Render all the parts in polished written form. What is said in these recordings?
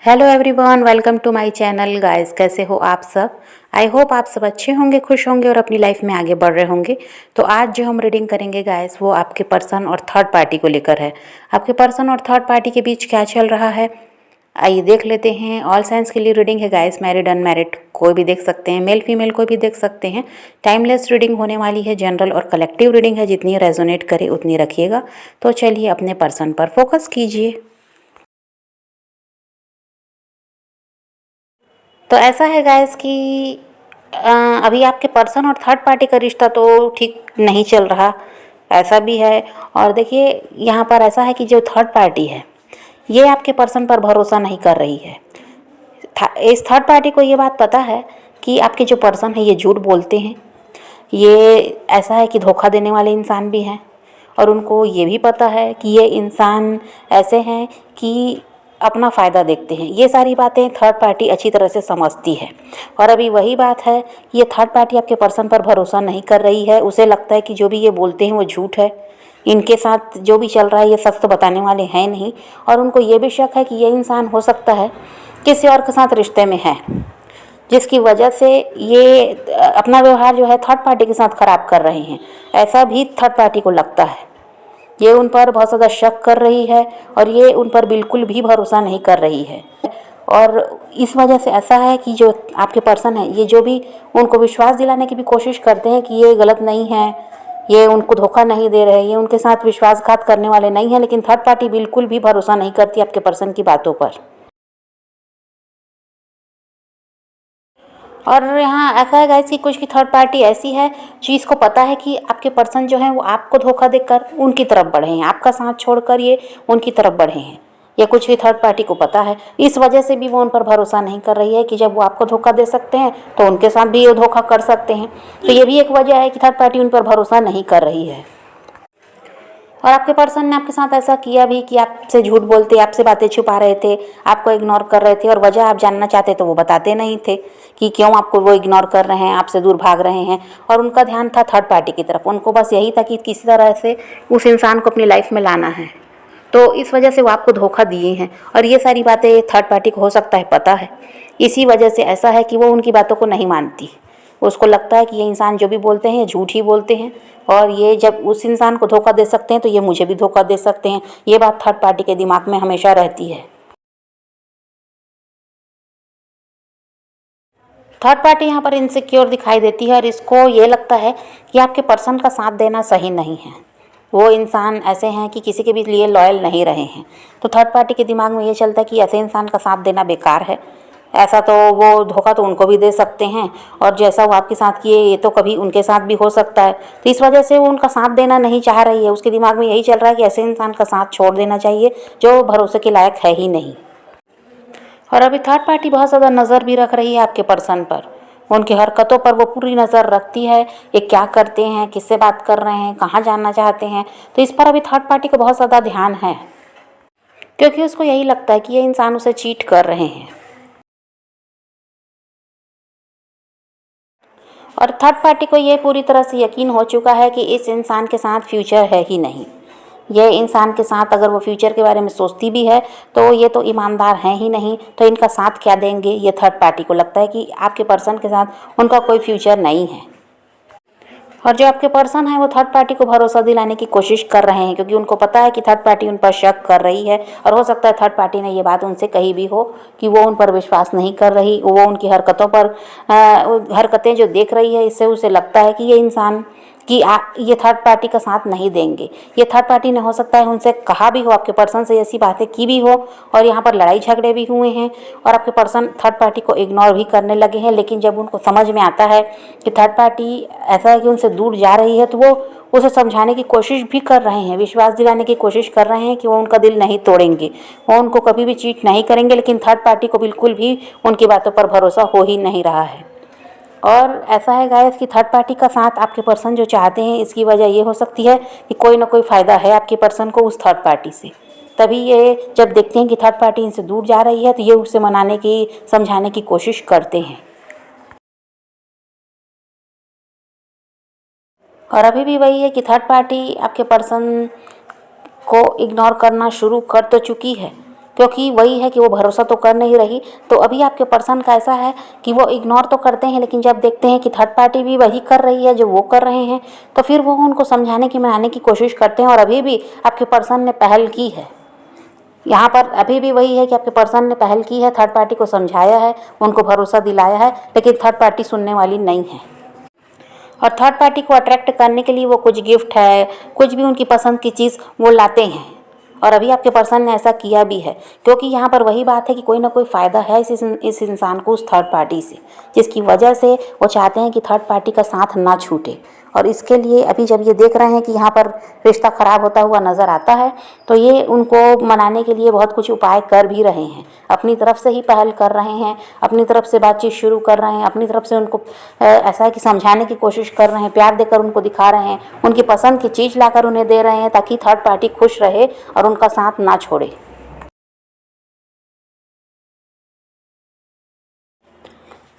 Hello everyone, welcome to my channel guys. कैसे हो आप सब? आई होप आप सब अच्छे होंगे, खुश होंगे और अपनी लाइफ में आगे बढ़ रहे होंगे। तो आज जो हम रीडिंग करेंगे गाइस, वो आपके पर्सन और थर्ड पार्टी को लेकर है। आपके पर्सन और थर्ड पार्टी के बीच क्या चल रहा है, आइए देख लेते हैं। ऑल साइंस के लिए रीडिंग है गाइस, मैरिड अनमैरिड कोई भी देख सकते हैं, मेल फीमेल कोई भी देख सकते हैं। टाइमलेस रीडिंग होने वाली है, जनरल और कलेक्टिव रीडिंग है, जितनी रेजोनेट करे उतनी रखिएगा। तो चलिए अपने पर्सन पर फोकस कीजिए। तो ऐसा है गाइस कि अभी आपके पर्सन और थर्ड पार्टी का रिश्ता तो ठीक नहीं चल रहा, ऐसा भी है। और देखिए यहाँ पर ऐसा है कि जो थर्ड पार्टी है ये आपके पर्सन पर भरोसा नहीं कर रही है। इस थर्ड पार्टी को ये बात पता है कि आपके जो पर्सन है ये झूठ बोलते हैं, ये ऐसा है कि धोखा देने वाले इंसान भी हैं। और उनको ये भी पता है कि ये इंसान ऐसे हैं कि अपना फ़ायदा देखते हैं। ये सारी बातें थर्ड पार्टी अच्छी तरह से समझती है। और अभी वही बात है कि ये थर्ड पार्टी आपके पर्सन पर भरोसा नहीं कर रही है। उसे लगता है कि जो भी ये बोलते हैं वो झूठ है, इनके साथ जो भी चल रहा है ये सच तो बताने वाले हैं नहीं। और उनको ये भी शक है कि ये इंसान हो सकता है किसी और के साथ रिश्ते में है, जिसकी वजह से ये अपना व्यवहार जो है थर्ड पार्टी के साथ ख़राब कर रहे हैं। ऐसा भी थर्ड पार्टी को लगता है। ये उन पर बहुत ज़्यादा शक कर रही है और ये उन पर बिल्कुल भी भरोसा नहीं कर रही है। और इस वजह से ऐसा है कि जो आपके पर्सन है ये जो भी उनको विश्वास दिलाने की भी कोशिश करते हैं कि ये गलत नहीं है, ये उनको धोखा नहीं दे रहे, ये उनके साथ विश्वासघात करने वाले नहीं हैं, लेकिन थर्ड पार्टी बिल्कुल भी भरोसा नहीं करती आपके पर्सन की बातों पर। और यहाँ ऐसा है गाइस कि कुछ की थर्ड पार्टी ऐसी है जिसको इसको पता है कि आपके पर्सन जो है वो आपको धोखा देकर उनकी तरफ बढ़े हैं, आपका साथ छोड़कर ये उनकी तरफ बढ़े हैं। ये कुछ की थर्ड पार्टी को पता है, इस वजह से भी वो उन पर भरोसा नहीं कर रही है कि जब वो आपको धोखा दे सकते हैं तो उनके साथ भी ये धोखा कर सकते हैं। तो ये भी एक वजह है कि थर्ड पार्टी उन पर भरोसा नहीं कर रही है। और आपके पर्सन ने आपके साथ ऐसा किया भी कि आपसे झूठ बोलते, आपसे बातें छुपा रहे थे, आपको इग्नोर कर रहे थे, और वजह आप जानना चाहते तो वो बताते नहीं थे कि क्यों आपको वो इग्नोर कर रहे हैं, आपसे दूर भाग रहे हैं। और उनका ध्यान था थर्ड पार्टी की तरफ, उनको बस यही था कि किसी तरह से उस इंसान को अपनी लाइफ में लाना है। तो इस वजह से वो आपको धोखा दिए हैं। और ये सारी बातें थर्ड पार्टी को हो सकता है पता है, इसी वजह से ऐसा है कि वो उनकी बातों को नहीं मानती। उसको लगता है कि ये इंसान जो भी बोलते हैं ये झूठ ही बोलते हैं, और ये जब उस इंसान को धोखा दे सकते हैं तो ये मुझे भी धोखा दे सकते हैं। ये बात थर्ड पार्टी के दिमाग में हमेशा रहती है। थर्ड पार्टी यहाँ पर इनसिक्योर दिखाई देती है और इसको ये लगता है कि आपके पर्सन का साथ देना सही नहीं है। वो इंसान ऐसे हैं कि किसी के भी लिए लॉयल नहीं रहे हैं। तो थर्ड पार्टी के दिमाग में ये चलता है कि ऐसे इंसान का साथ देना बेकार है। ऐसा तो वो धोखा तो उनको भी दे सकते हैं, और जैसा वो आपके साथ किए ये तो कभी उनके साथ भी हो सकता है। तो इस वजह से वो उनका साथ देना नहीं चाह रही है। उसके दिमाग में यही चल रहा है कि ऐसे इंसान का साथ छोड़ देना चाहिए जो भरोसे के लायक है ही नहीं। और अभी थर्ड पार्टी बहुत ज़्यादा नज़र भी रख रही है आपके पर्सन पर। उनकी हरकतों पर वो पूरी नज़र रखती है, ये क्या करते हैं, किससे बात कर रहे हैं, कहाँ जानना चाहते हैं। तो इस पर अभी थर्ड पार्टी को बहुत ज़्यादा ध्यान है, क्योंकि उसको यही लगता है कि ये इंसान उसे चीट कर रहे हैं। और थर्ड पार्टी को ये पूरी तरह से यकीन हो चुका है कि इस इंसान के साथ फ्यूचर है ही नहीं। ये इंसान के साथ अगर वो फ्यूचर के बारे में सोचती भी है तो ये तो ईमानदार हैं ही नहीं, तो इनका साथ क्या देंगे। ये थर्ड पार्टी को लगता है कि आपके पर्सन के साथ उनका कोई फ्यूचर नहीं है। और जो आपके पर्सन है वो थर्ड पार्टी को भरोसा दिलाने की कोशिश कर रहे हैं, क्योंकि उनको पता है कि थर्ड पार्टी उन पर शक कर रही है। और हो सकता है थर्ड पार्टी ने ये बात उनसे कही भी हो कि वो उन पर विश्वास नहीं कर रही, वो उनकी हरकतों पर हरकतें जो देख रही है इससे उसे लगता है कि ये इंसान कि ये थर्ड पार्टी का साथ नहीं देंगे। ये थर्ड पार्टी ने हो सकता है उनसे कहा भी हो, आपके पर्सन से ऐसी बातें की भी हो, और यहाँ पर लड़ाई झगड़े भी हुए हैं, और आपके पर्सन थर्ड पार्टी को इग्नोर भी करने लगे हैं। लेकिन जब उनको समझ में आता है कि थर्ड पार्टी ऐसा है कि उनसे दूर जा रही है, तो वो उसे समझाने की कोशिश भी कर रहे हैं, विश्वास दिलाने की कोशिश कर रहे हैं कि वो उनका दिल नहीं तोड़ेंगे, वो उनको कभी भी चीट नहीं करेंगे। लेकिन थर्ड पार्टी को बिल्कुल भी उनकी बातों पर भरोसा हो ही नहीं रहा है। और ऐसा है गाइस कि थर्ड पार्टी का साथ आपके पर्सन जो चाहते हैं, इसकी वजह ये हो सकती है कि कोई ना कोई फ़ायदा है आपके पर्सन को उस थर्ड पार्टी से। तभी ये जब देखते हैं कि थर्ड पार्टी इनसे दूर जा रही है तो ये उसे मनाने की, समझाने की कोशिश करते हैं। और अभी भी वही है कि थर्ड पार्टी आपके पर्सन को इग्नोर करना शुरू कर तो चुकी है, क्योंकि वही है कि वो भरोसा तो कर नहीं रही। तो अभी आपके पर्सन का ऐसा है कि वो इग्नोर तो करते हैं, लेकिन जब देखते हैं कि थर्ड पार्टी भी वही कर रही है जो वो कर रहे हैं, तो फिर वो उनको समझाने की मनाने की कोशिश करते हैं। और अभी भी आपके पर्सन ने पहल की है, यहाँ पर अभी भी वही है कि आपके पर्सन ने पहल की है, थर्ड पार्टी को समझाया है, उनको भरोसा दिलाया है, लेकिन थर्ड पार्टी सुनने वाली नहीं है। और थर्ड पार्टी को अट्रैक्ट करने के लिए वो कुछ गिफ्ट है, कुछ भी उनकी पसंद की चीज़ वो लाते हैं। और अभी आपके पर्सन ने ऐसा किया भी है, क्योंकि यहाँ पर वही बात है कि कोई ना कोई फ़ायदा है इस इंसान को उस थर्ड पार्टी से, जिसकी वजह से वो चाहते हैं कि थर्ड पार्टी का साथ ना छूटे। और इसके लिए अभी जब ये देख रहे हैं कि यहाँ पर रिश्ता ख़राब होता हुआ नज़र आता है, तो ये उनको मनाने के लिए बहुत कुछ उपाय कर भी रहे हैं, अपनी तरफ से ही पहल कर रहे हैं, अपनी तरफ से बातचीत शुरू कर रहे हैं, अपनी तरफ से उनको ऐसा है कि समझाने की कोशिश कर रहे हैं, प्यार देकर उनको दिखा रहे हैं, उनकी पसंद की चीज़ लाकर उन्हें दे रहे हैं, ताकि थर्ड पार्टी खुश रहे और उनका साथ ना छोड़े।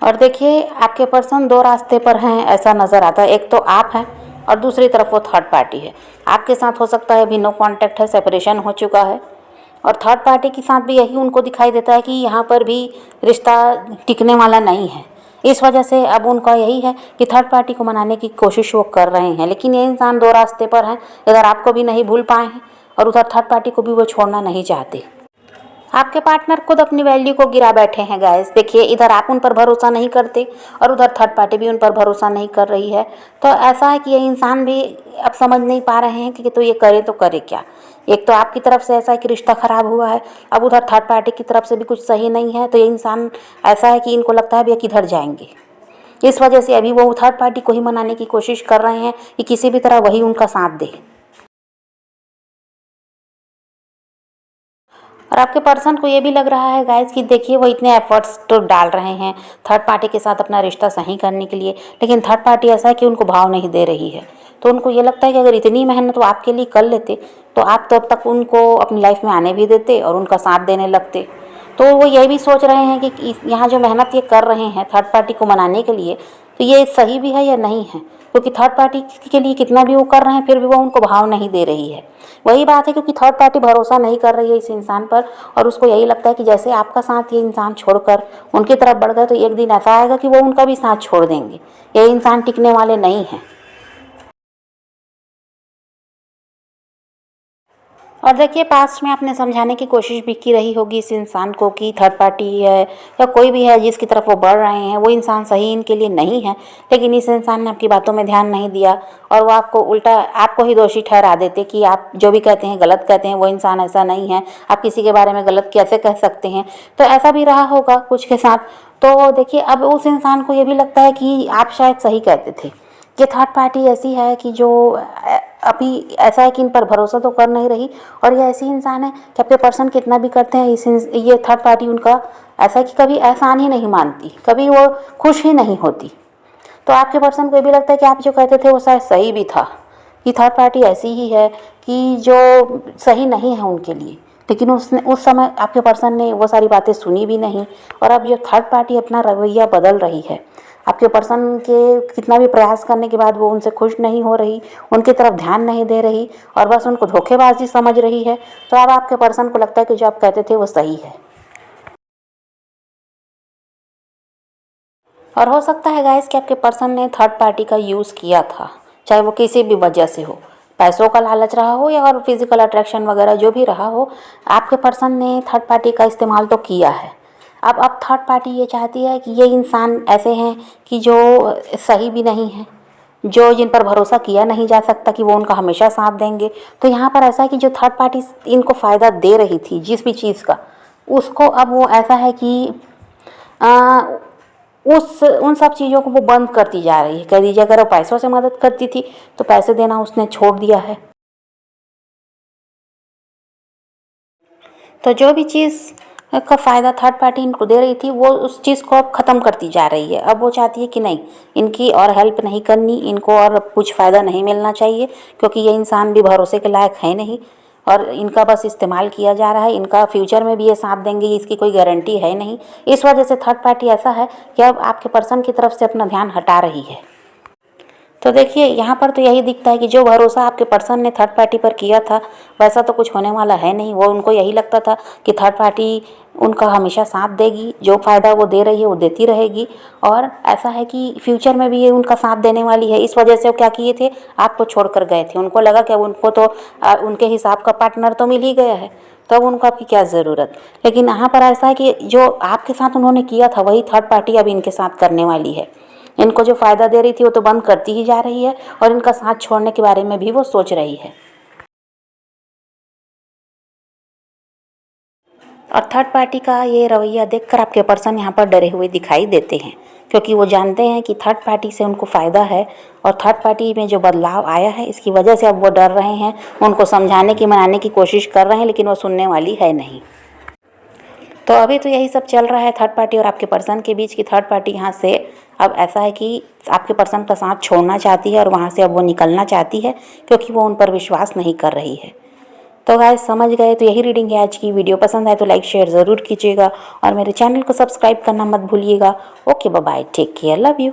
और देखिए आपके पर्सन दो रास्ते पर हैं ऐसा नज़र आता है, एक तो आप हैं और दूसरी तरफ वो थर्ड पार्टी है। आपके साथ हो सकता है अभी नो कांटेक्ट है, सेपरेशन हो चुका है, और थर्ड पार्टी के साथ भी यही उनको दिखाई देता है कि यहाँ पर भी रिश्ता टिकने वाला नहीं है। इस वजह से अब उनका यही है कि थर्ड पार्टी को मनाने की कोशिश वो कर रहे हैं, लेकिन ये इंसान दो रास्ते पर हैं, इधर आपको भी नहीं भूल पाए हैं और उधर थर्ड पार्टी को भी वो छोड़ना नहीं चाहते। आपके पार्टनर खुद अपनी वैल्यू को गिरा बैठे हैं गाइस। देखिए इधर आप उन पर भरोसा नहीं करते और उधर थर्ड पार्टी भी उन पर भरोसा नहीं कर रही है। तो ऐसा है कि ये इंसान भी अब समझ नहीं पा रहे हैं कि तो ये करे तो करे क्या। एक तो आपकी तरफ से ऐसा है कि रिश्ता ख़राब हुआ है, अब उधर थर्ड पार्टी की तरफ से भी कुछ सही नहीं है। तो ये इंसान ऐसा है कि इनको लगता है भी किधर जाएंगे। इस वजह से अभी वो थर्ड पार्टी को ही मनाने की कोशिश कर रहे हैं कि किसी भी तरह वही उनका साथ दे। और आपके पर्सन को ये भी लग रहा है गाइस कि देखिए वो इतने एफर्ट्स तो डाल रहे हैं थर्ड पार्टी के साथ अपना रिश्ता सही करने के लिए, लेकिन थर्ड पार्टी ऐसा है कि उनको भाव नहीं दे रही है। तो उनको ये लगता है कि अगर इतनी मेहनत वो आपके लिए कर लेते तो आप तब तक उनको अपनी लाइफ में आने भी देते और उनका साथ देने लगते। तो वो ये भी सोच रहे हैं कि यहाँ जो मेहनत ये कर रहे हैं थर्ड पार्टी को मनाने के लिए, तो ये सही भी है या नहीं है, क्योंकि थर्ड पार्टी के लिए कितना भी वो कर रहे हैं फिर भी वो उनको भाव नहीं दे रही है। वही बात है क्योंकि थर्ड पार्टी भरोसा नहीं कर रही है इस इंसान पर, और उसको यही लगता है कि जैसे आपका साथ ये इंसान छोड़कर उनकी तरफ बढ़ गए तो एक दिन ऐसा आएगा कि वो उनका भी साथ छोड़ देंगे। ये इंसान टिकने वाले नहीं हैं। और देखिए पास्ट में आपने समझाने की कोशिश भी की रही होगी इस इंसान को कि थर्ड पार्टी है या कोई भी है जिसकी तरफ वो बढ़ रहे हैं वो इंसान सही इनके लिए नहीं है, लेकिन इस इंसान ने आपकी बातों में ध्यान नहीं दिया और वो आपको उल्टा आपको ही दोषी ठहरा देते कि आप जो भी कहते हैं गलत कहते हैं, वो इंसान ऐसा नहीं है, आप किसी के बारे में गलत कैसे कह सकते हैं। तो ऐसा भी रहा होगा कुछ के साथ। तो देखिए अब उस इंसान को ये भी लगता है कि आप शायद सही कहते थे। ये थर्ड पार्टी ऐसी है कि जो अभी ऐसा है कि इन पर भरोसा तो कर नहीं रही, और ये ऐसी इंसान है कि आपके पर्सन कितना भी करते हैं ये थर्ड पार्टी उनका ऐसा है कि कभी एहसान ही नहीं मानती, कभी वो खुश ही नहीं होती। तो आपके पर्सन को ये भी लगता है कि आप जो कहते थे वो शायद सही भी था, कि थर्ड पार्टी ऐसी ही है कि जो सही नहीं है उनके लिए। लेकिन उसने उस समय आपके पर्सन ने वो सारी बातें सुनी भी नहीं, और अब जो थर्ड पार्टी अपना रवैया बदल रही है, आपके पर्सन के कितना भी प्रयास करने के बाद वो उनसे खुश नहीं हो रही, उनकी तरफ ध्यान नहीं दे रही और बस उनको धोखेबाजी समझ रही है। तो अब आपके पर्सन को लगता है कि जो आप कहते थे वो सही है। और हो सकता है गाइस कि आपके पर्सन ने थर्ड पार्टी का यूज़ किया था, चाहे वो किसी भी वजह से हो, पैसों का लालच रहा हो या और फिजिकल अट्रैक्शन वगैरह जो भी रहा हो, आपके पर्सन ने थर्ड पार्टी का इस्तेमाल तो किया है। अब थर्ड पार्टी ये चाहती है कि ये इंसान ऐसे हैं कि जो सही भी नहीं है, जो जिन पर भरोसा किया नहीं जा सकता कि वो उनका हमेशा साथ देंगे। तो यहाँ पर ऐसा है कि जो थर्ड पार्टी इनको फ़ायदा दे रही थी जिस भी चीज़ का, उसको अब वो ऐसा है कि आ, उस उन सब चीज़ों को वो बंद करती जा रही है। कह दीजिए अगर वो पैसों से मदद करती थी तो पैसे देना उसने छोड़ दिया है। तो जो भी चीज़ का फ़ायदा थर्ड पार्टी इनको दे रही थी वो उस चीज़ को अब ख़त्म करती जा रही है। अब वो चाहती है कि नहीं, इनकी और हेल्प नहीं करनी, इनको और कुछ फ़ायदा नहीं मिलना चाहिए, क्योंकि ये इंसान भी भरोसे के लायक है नहीं और इनका बस इस्तेमाल किया जा रहा है। इनका फ्यूचर में भी ये साथ देंगे इसकी कोई गारंटी है नहीं। इस वजह से थर्ड पार्टी ऐसा है कि अब आपके पर्सन की तरफ से अपना ध्यान हटा रही है। तो देखिए यहाँ पर तो यही दिखता है कि जो भरोसा आपके पर्सन ने थर्ड पार्टी पर किया था वैसा तो कुछ होने वाला है नहीं। वो उनको यही लगता था कि थर्ड पार्टी उनका हमेशा साथ देगी, जो फ़ायदा वो दे रही है वो देती रहेगी, और ऐसा है कि फ्यूचर में भी ये उनका साथ देने वाली है। इस वजह से वो क्या किए थे, आपको छोड़कर गए थे। उनको लगा कि अब उनको तो उनके हिसाब का पार्टनर तो मिल ही गया है, तो अब उनको आपकी क्या ज़रूरत। लेकिन यहाँ पर ऐसा है कि जो आपके साथ उन्होंने किया था वही थर्ड पार्टी अब इनके साथ करने वाली है। इनको जो फ़ायदा दे रही थी वो तो बंद करती ही जा रही है, और इनका साथ छोड़ने के बारे में भी वो सोच रही है। और थर्ड पार्टी का ये रवैया देखकर आपके पर्सन यहाँ पर डरे हुए दिखाई देते हैं, क्योंकि वो जानते हैं कि थर्ड पार्टी से उनको फ़ायदा है, और थर्ड पार्टी में जो बदलाव आया है इसकी वजह से अब वो डर रहे हैं। उनको समझाने की, मनाने की कोशिश कर रहे हैं, लेकिन वो सुनने वाली है नहीं। तो अभी तो यही सब चल रहा है थर्ड पार्टी और आपके पर्सन के बीच की। थर्ड पार्टी यहाँ से अब ऐसा है कि आपके पर्सन का साथ छोड़ना चाहती है, और वहाँ से अब वो निकलना चाहती है, क्योंकि वो उन पर विश्वास नहीं कर रही है। तो गाइस समझ गए, तो यही रीडिंग है आज की। वीडियो पसंद आए तो लाइक शेयर ज़रूर कीजिएगा, और मेरे चैनल को सब्सक्राइब करना मत भूलिएगा। Okay bye, take care, love you.